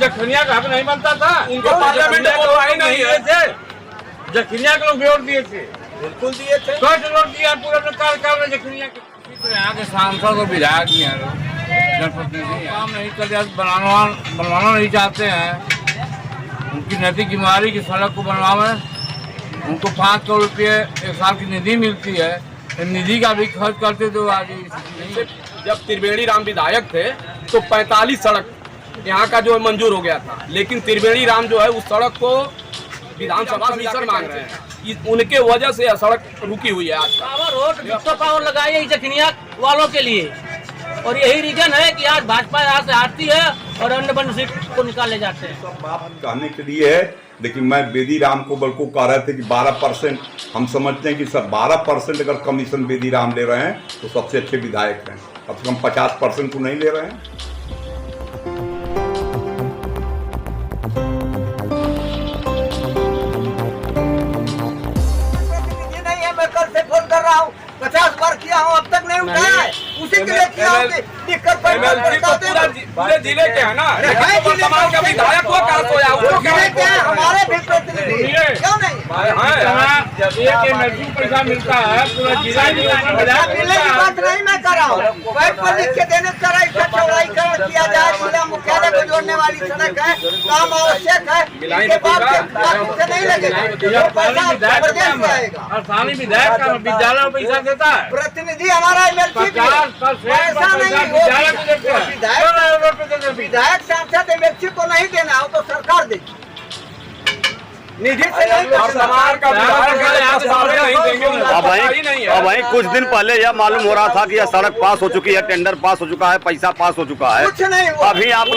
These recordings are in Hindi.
जखनिया का हक नहीं बनता था? उनको पार्लियामेंट में बोलवा ही नहीं है। जखनिया के लोग वोट दिए थे, बिल्कुल दिए थे। वोट दिया पूरे अपने कार्यकाल में जखनिया के। तो यहाँ के सांसद और विधायक भी हैं, जनप्रतिनिधि काम नहीं कर बनवाना नहीं चाहते हैं। उनकी नैतिक जिम्मेदारी की सड़क को बनवावे। उनको 5 करोड़ रुपये 1 साल की निधि मिलती है, निधि का भी खर्च करते तो आज नहीं। जब त्रिवेणी राम विधायक थे तो 45 सड़क यहाँ का जो मंजूर हो गया था, लेकिन त्रिवेणी राम जो है उस सड़क को विधानसभा स्पीकर मांग रहे हैं। उनके वजह से यह सड़क रुकी हुई है। आज पावर लगाई है जखनिया वालों के लिए, और यही रीजन है कि आज भाजपा यहाँ से हारती है और अन्य बंद सीट को निकाले जाते हैं। सब बात कहने के लिए है, लेकिन मैं बेदी राम को बल्कि कह रहे थे कि 12% हम समझते हैं कि सब 12% अगर कमीशन बेदी राम ले रहे हैं तो सबसे अच्छे विधायक हैं। कम से कम 50% तो नहीं ले रहे हैं। मैं कल से फोन कर रहा हूँ, 50 बार किया हूँ, अब तक नहीं उठाया है। उसी के लिए किया हूँ कि लिखकर पूरे जिले के है ना, वर्तमान का विधायक हुआ कहाँ सोया हमारे भी प्रतिनिधि क्यों नहीं? जब एक एमएलसी पैसा मिलता है पूरा जिला मिलने की बात नहीं मैं कर रहा हूँ। बैठ पर लिख के देने तरह इसका चौड़ाईकरण किया जाए, जिला मुख्यालय को जोड़ने वाली सड़क है, काम आवश्यक है, इसके बाद से नहीं लगेगा, पैसा प्रदेश में आएगा। स्थानीय विधायक का विद्यालय में पैसा देता है, प्रतिनिधि हमारा एमएलसी पैसा नहीं, विधायक सांसद एमएलसी को नहीं देना हो तो सरकार देगी, निधि से नहीं। अब वही कुछ दिन पहले यह मालूम हो रहा था कि यह सड़क पास हो चुकी है, टेंडर पास हो चुका है, पैसा पास हो चुका है। कुछ नहीं हुआ। अभी आप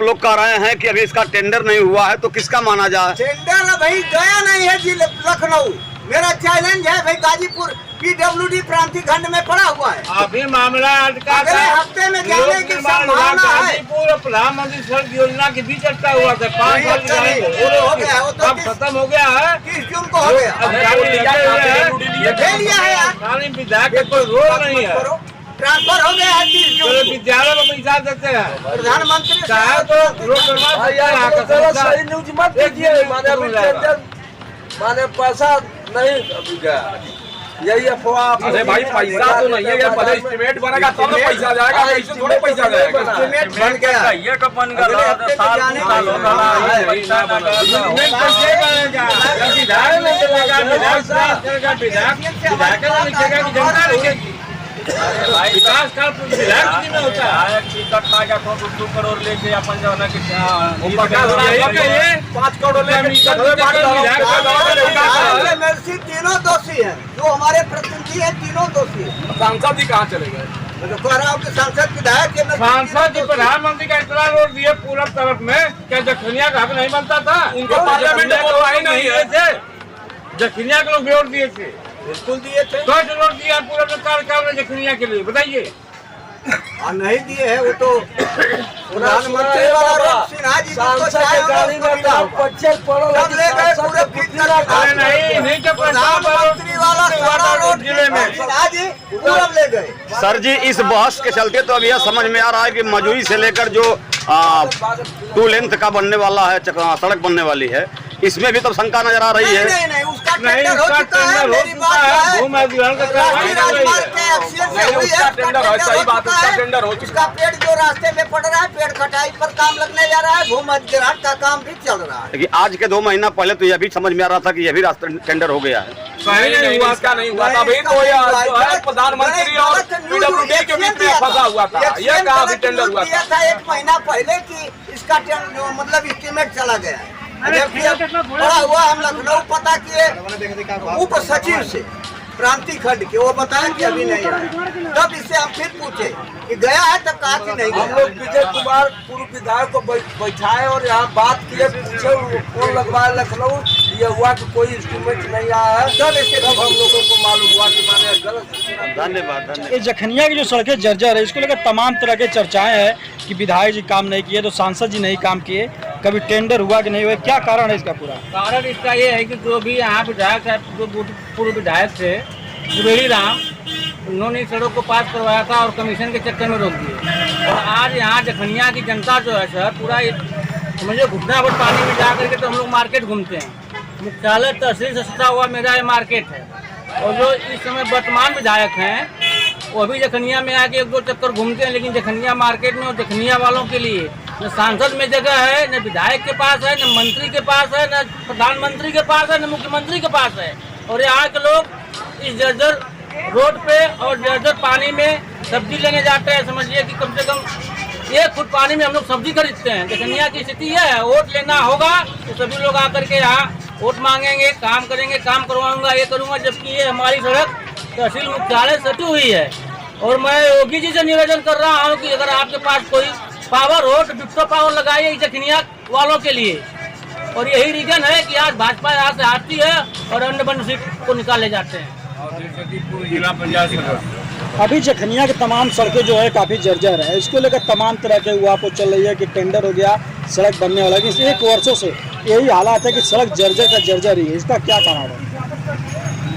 लोग कह रहे हैं कि अभी इसका टेंडर नहीं हुआ है, तो किसका माना जाए? टेंडर भाई गया नहीं है जिले लखनऊ। मेरा चैलेंज है भाई, गाजीपुर PWD प्रांतीय खंड में पड़ा हुआ है। अभी मामला अगले हफ्ते में जाने की संभावना है। पूरा प्रधानमंत्री सड़क योजना के बीच अटका हुआ था, 5 साल हो गया, वो तो खत्म हो गया है। 30 जून को हो गया, विधायक कोई रोल नहीं है, ट्रांसफर हो गया है 30 जून। विद्यालय में पैसा देते हैं प्रधानमंत्री चाहे तो न्यूज मत कीजिए, माने पैसा नहीं गया, यही अफवाह। अरे भाई पैसा तो नहीं है, पहले एस्टीमेट बनेगा तब तो पैसा जाएगा, ऐसे थोड़े पैसा जाएगा। एस्टीमेट बन गया, ये तो बन गया, साल हो रहा है। विकास का विधायक में होता है, टिकट मांगा तो 2 करोड़ लेके अपन जो है कि 5 करोड़ एमएलसी तीनों दोषी है, जो हमारे प्रतिनिधि है तीनों दोषी है। सांसद जी कहाँ चले गए? मैं तो कह रहा हूँ कि सांसद विधायक सांसद जी प्रधानमंत्री का इतना रोड दिए पूरब तरफ में, क्या जखनिया का हक नहीं बनता था? उनको पार्लियामेंट में बोलवा ही नहीं है। जखनिया के लोग वोट दिए थे, बिल्कुल दिए थे। वोट दिया पूरे अपने कार्यकाल में जखनिया के लिए, बताइए। नहीं दिए है वो तो प्रधानमंत्री वाला रोड सिन्हा जी को गाड़ी में ले गए पूरे नहीं तो प्रधानमंत्री वाला सारा रोड जिले में सिन्हा जी पूरा ले गए। सर जी, इस बहस के चलते तो अब यह समझ में आ रहा है कि मजूरी से लेकर जो 2 लेंथ का बनने वाला है, सड़क बनने वाली है, इसमें भी तो शंका नजर आ रही है। नहीं, उसका टेंडर हो चुका है। मेरी बात है, उसका पेड़ जो रास्ते में पड़ रहा है, पेड़ कटाई पर काम लगने जा रहा है, भूमि अधिग्रहण का काम भी चल रहा है। लेकिन आज के 2 महीना पहले तो यह भी समझ में आ रहा था कि यह भी रास्ता टेंडर हो गया है। नहीं हुआ, इसका नहीं हुआ। अभी तो प्रधानमंत्री और PWD के बीच में फंसा हुआ था, यह कहाँ भी टेंडर हुआ था? 1 महीना पहले की इसका मतलब एस्टीमेट चला गया है। बड़ा हुआ, हम लखनऊ पता किए उप सचिव से प्रांतीय खंड के, वो बताया कि अभी नहीं आया। तब इससे हम फिर पूछे कि गया है, तब कहा कि नहीं गया। हम लोग विजय कुमार पूर्व विधायक को बैठाए और यहाँ बात किए, फोन लगवाए लखनऊ, ये हुआ कि कोई इंस्ट्रूमेंट नहीं आया है। तब हम लोगों को मालूम हुआ कि मैंने गलत। धन्यवाद। ये जखनिया की जो सड़कें जर्जर है, इसको लेकर तमाम तरह के चर्चाएं हैं कि विधायक जी काम नहीं किए तो सांसद जी नहीं काम किए, कभी टेंडर हुआ कि नहीं हुआ, क्या कारण है इसका? पूरा कारण इसका ये है कि जो भी यहाँ विधायक है, जो पूर्व विधायक थे त्रिवेणी राम, उन्होंने इस सड़क को पास करवाया था और कमीशन के चक्कर में रोक दिए। और आज यहाँ जखनिया की जनता जो है सर पूरा समझो घुटना भर पानी में जा करके तो हम लोग मार्केट घूमते हैं। मुख्यालय तहसील से सटा हुआ मेरा ये मार्केट है और जो इस समय वर्तमान विधायक हैं वो भी जखनिया में आके एक दो चक्कर घूमते हैं, लेकिन जखनिया मार्केट में और जखनिया वालों के लिए न सांसद में जगह है, न विधायक के पास है, न मंत्री के पास है, न प्रधानमंत्री के पास है, न मुख्यमंत्री के पास है। और यहाँ के लोग इस जर्जर रोड पे और जर्जर पानी में सब्जी लेने जाते हैं। समझिए कि कम से कम 1 फुट पानी में हम लोग सब्जी खरीदते हैं। जखनिया की स्थिति है, वोट लेना होगा तो सभी लोग आकर के यहाँ वोट मांगेंगे, काम करेंगे, काम करवाऊंगा, ये करूंगा, जबकि ये हमारी सड़क तहसील मुख्यालय सटी हुई है। और मैं योगी जी से निवेदन कर रहा हूँ कि अगर आपके पास कोई पावर हो तो डिप्टो पावर लगाइए जखनिया वालों के लिए। और यही रीजन है कि आज भाजपा यहाँ से हारती है और अन्य बंद सीट को निकाले जाते हैं। पूरी जिला पंचायत सदस्य अभी जखनिया की तमाम सड़कें जो है काफ़ी जर्जर है, इसको लेकर तमाम तरह के हुआ चल रही है कि टेंडर हो गया, सड़क बनने वाला है। इस 1 वर्षों से यही हालात है कि सड़क जर्जर का जर्जर ही है। इसका क्या कारण है?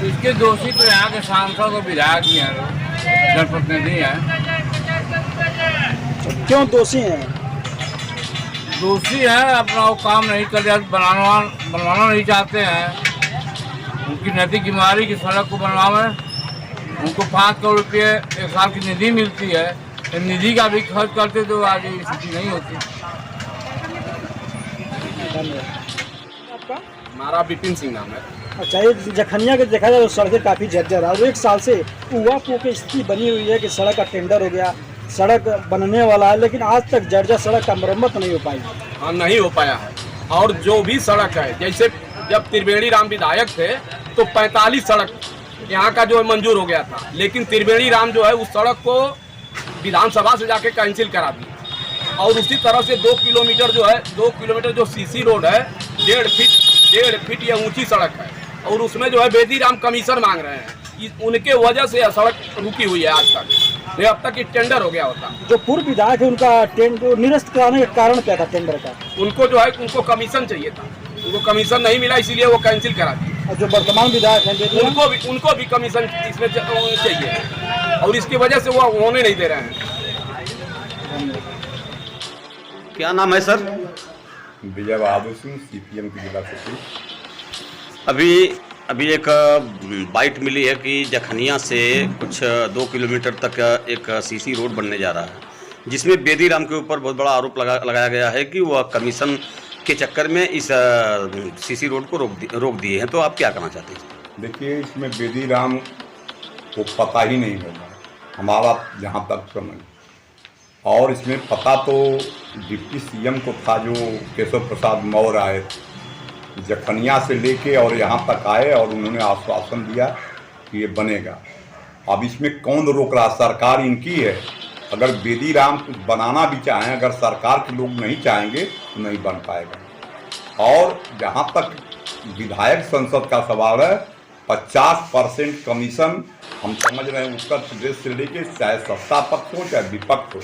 इसके दोषी तो यहाँ के सांसद और विधायक ही हैं, जनप्रतिनिधि हैं। क्यों दोषी हैं? दोषी है अपना वो काम नहीं कर रहे, बनवाना नहीं चाहते हैं। उनकी नैतिक जिम्मेदारी की सड़क को बनवावे, उनको 5 करोड़ रुपये 1 साल की निधि मिलती है। निधि का भी खर्च करते तो आज ये स्थिति नहीं होती। हमारा बिपिन सिंह नाम है। अच्छा, ये जखनिया के देखा जाए तो सड़कें काफ़ी जर्जर है और 1 साल से हुआ की स्थिति बनी हुई है कि सड़क का टेंडर हो गया, सड़क बनने वाला है, लेकिन आज तक जर्जर सड़क का मरम्मत नहीं हो पाई। हाँ, नहीं हो पाया है। और जो भी सड़क है, जैसे जब त्रिवेणी राम विधायक थे तो 45 सड़क यहाँ का जो है मंजूर हो गया था, लेकिन त्रिवेणी राम जो है उस सड़क को विधानसभा से जाके कैंसिल करा दी। और उसी तरह से 2 किलोमीटर जो है, 2 किलोमीटर जो सीसी रोड है, 1.5 फीट ये ऊंची सड़क है और उसमें जो है बेदी राम कमीशन मांग रहे हैं। उनके वजह से यह सड़क रुकी हुई है आज तक, नहीं अब तक टेंडर हो गया होता। जो पूर्व विधायक है उनका टेंडर निरस्त कराने का कारण क्या था टेंडर का? उनको जो है उनको कमीशन चाहिए था, उनको कमीशन नहीं मिला, इसीलिए वो कैंसिल करा दी। और जो वर्तमान विधायक हैं उनको भी कमीशन इसमें चाहिए और इसकी वजह से वो होने नहीं दे रहे हैं। क्या नाम है सर? विजय बहादुर सिंह, CPM की जिला सचिव। अभी एक बाइट मिली है कि जखनिया से कुछ 2 किलोमीटर तक एक सीसी रोड बनने जा रहा है, जिसमें बेदी राम के ऊपर बहुत बड़ा आरोप लगाया गया है कि वह कमीशन के चक्कर में इस सीसी रोड को रोक दिए हैं। तो आप क्या कहना चाहते हैं? देखिए, इसमें बेदी राम को पता ही नहीं होगा हमारा जहाँ तक समझ, और इसमें पता तो डिप्टी CM को था जो केशव प्रसाद मौर्य आए जखनिया से लेके और यहाँ तक आए और उन्होंने आश्वासन दिया कि ये बनेगा। अब इसमें कौन रोक रहा? सरकार इनकी है। अगर बेदी राम कुछ बनाना भी चाहें, अगर सरकार के लोग नहीं चाहेंगे तो नहीं बन पाएगा। और जहाँ तक विधायक संसद का सवाल है, 50% कमीशन हम समझ रहे हैं उत्तर प्रदेश से लेके चाहे सत्ता पक्ष हो चाहे विपक्ष हो,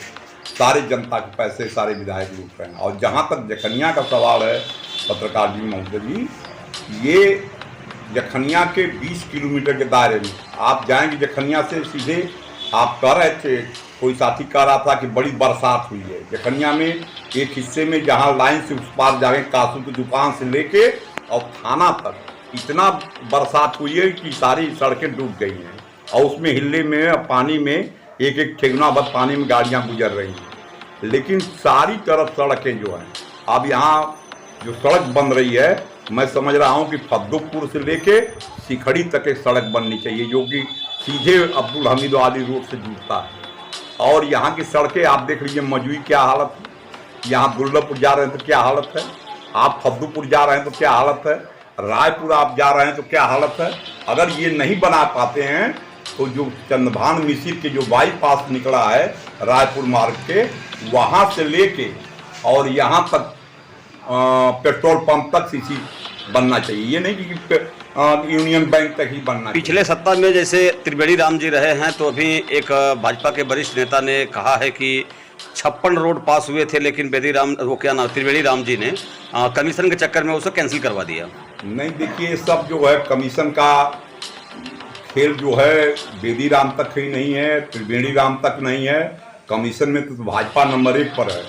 सारे जनता के पैसे सारे विधायक लूट रहे हैं। और जहाँ तक जखनिया का सवाल है पत्रकार जी महोदय जी, ये जखनिया के 20 किलोमीटर के दायरे में आप जाएंगे। जखनिया से सीधे आप कह रहे थे, कोई साथी कह रहा था कि बड़ी बरसात हुई है जखनिया में। एक हिस्से में जहाँ लाइन से उस पार जाएंगे कासू की दुकान से लेके और थाना तक इतना बरसात हुई है कि सारी सड़कें डूब गई हैं और उसमें हिल्ले में पानी में एक ठेगुना भर पानी में गाड़ियाँ गुजर रही हैं। लेकिन सारी तरफ सड़कें जो हैं, अब यहाँ जो सड़क बन रही है, मैं समझ रहा हूँ कि फद्दुपुर से लेके सिखड़ी तक एक सड़क बननी चाहिए जो कि सीधे अब्दुल हमीद वाली रोड से जुड़ता है। और यहाँ की सड़कें आप देख लीजिए, मजुई क्या हालत है, यहाँ दुर्लभपुर जा रहे हैं तो क्या हालत है, आप फद्दुपुर जा रहे हैं तो क्या हालत है, रायपुर आप जा रहे हैं तो क्या हालत है। अगर ये नहीं बना पाते हैं तो जो चंद्रभान मिसिर के जो बाईपास निकला है रायपुर मार्ग के, वहाँ से लेके और यहाँ तक पेट्रोल पंप तक सीसी बनना चाहिए। ये नहीं कि यूनियन बैंक तक ही बनना चाहिए। पिछले सत्ता में जैसे त्रिवेणी राम जी रहे हैं तो अभी एक भाजपा के वरिष्ठ नेता ने कहा है कि 56 रोड पास हुए थे, लेकिन बेदी राम वो क्या नाम त्रिवेणी राम जी ने कमीशन के चक्कर में उसे कैंसिल करवा दिया। नहीं, देखिए सब जो है कमीशन का खेल जो है बेदी राम तक ही नहीं है, त्रिवेणी राम तक नहीं है, कमीशन में तो भाजपा नंबर 1 पर है।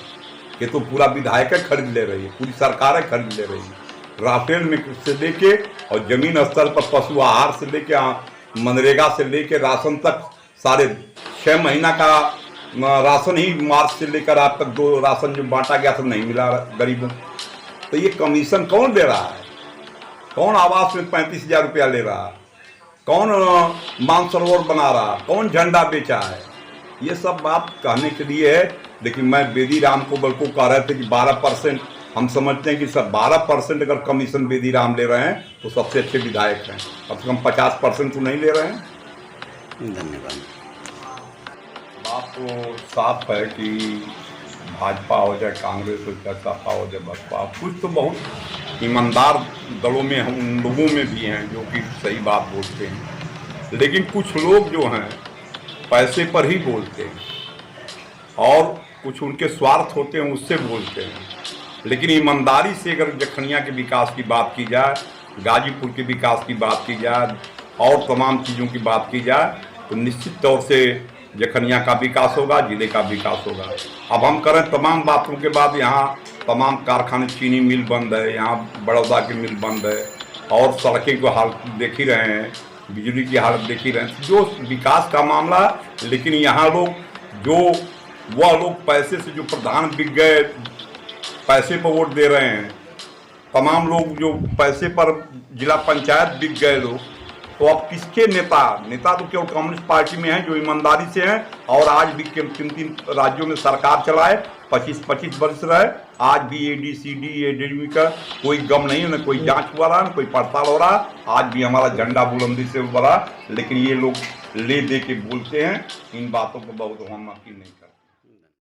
ये तो पूरा विधायक खरीद ले रही है, पूरी सरकारें खरीद ले रही है। राफेल में से लेके और जमीन स्तर पर पशु आहार से लेके मनरेगा से लेके राशन तक सारे 6 महीना का राशन ही मार्च से लेकर आज तक 2 राशन जो बांटा गया था नहीं मिला गरीबों। तो ये कमीशन कौन दे रहा है? कौन आवास में 35,000 रुपया ले रहा है? कौन मानसरोवर बना रहा? कौन झंडा बेचा है? ये सब बात कहने के लिए है। लेकिन मैं बेदी राम को बल्कि कह रहे थे कि 12% हम समझते हैं कि सब 12% अगर कमीशन बेदी राम ले रहे हैं तो सबसे अच्छे विधायक हैं। कम से कम 50% तो नहीं ले रहे हैं। धन्यवाद। बात तो साफ है कि भाजपा हो जाए, कांग्रेस हो जाए, सपा हो जाए, बसपा, कुछ तो बहुत ईमानदार दलों में हम उन लोगों में भी हैं जो कि सही बात बोलते हैं। लेकिन कुछ लोग जो हैं पैसे पर ही बोलते हैं और कुछ उनके स्वार्थ होते हैं उससे बोलते हैं। लेकिन ईमानदारी से अगर जखनिया के विकास की बात की जाए, गाजीपुर के विकास की बात की जाए और तमाम चीज़ों की बात की जाए तो निश्चित तौर से जखनिया का विकास होगा, जिले का विकास होगा। अब हम करें तमाम बातों के बाद यहाँ तमाम कारखाने, चीनी मिल बंद है, यहाँ बड़ौदा की मिल बंद है और सड़कें को हालत देख ही रहे हैं, बिजली की हालत देख ही रहे हैं। जो विकास का मामला, लेकिन यहाँ वह लोग पैसे से जो प्रधान बिक गए, पैसे पर वोट दे रहे हैं, तमाम लोग जो पैसे पर जिला पंचायत बिक गए लोग, तो अब किसके नेता तो केवल कम्युनिस्ट पार्टी में हैं जो ईमानदारी से हैं और आज भी 3 राज्यों में सरकार चलाए, 25 वर्ष रहे, आज भी ABCD ADD का कोई गम नहीं है, न कोई जांच हुआ रहा, न कोई पड़ताल हो रहा। आज भी हमारा झंडा बुलंदी से उभरा, लेकिन ये लोग ले दे के बोलते हैं, इन बातों को बहुत हम यकीन नहीं।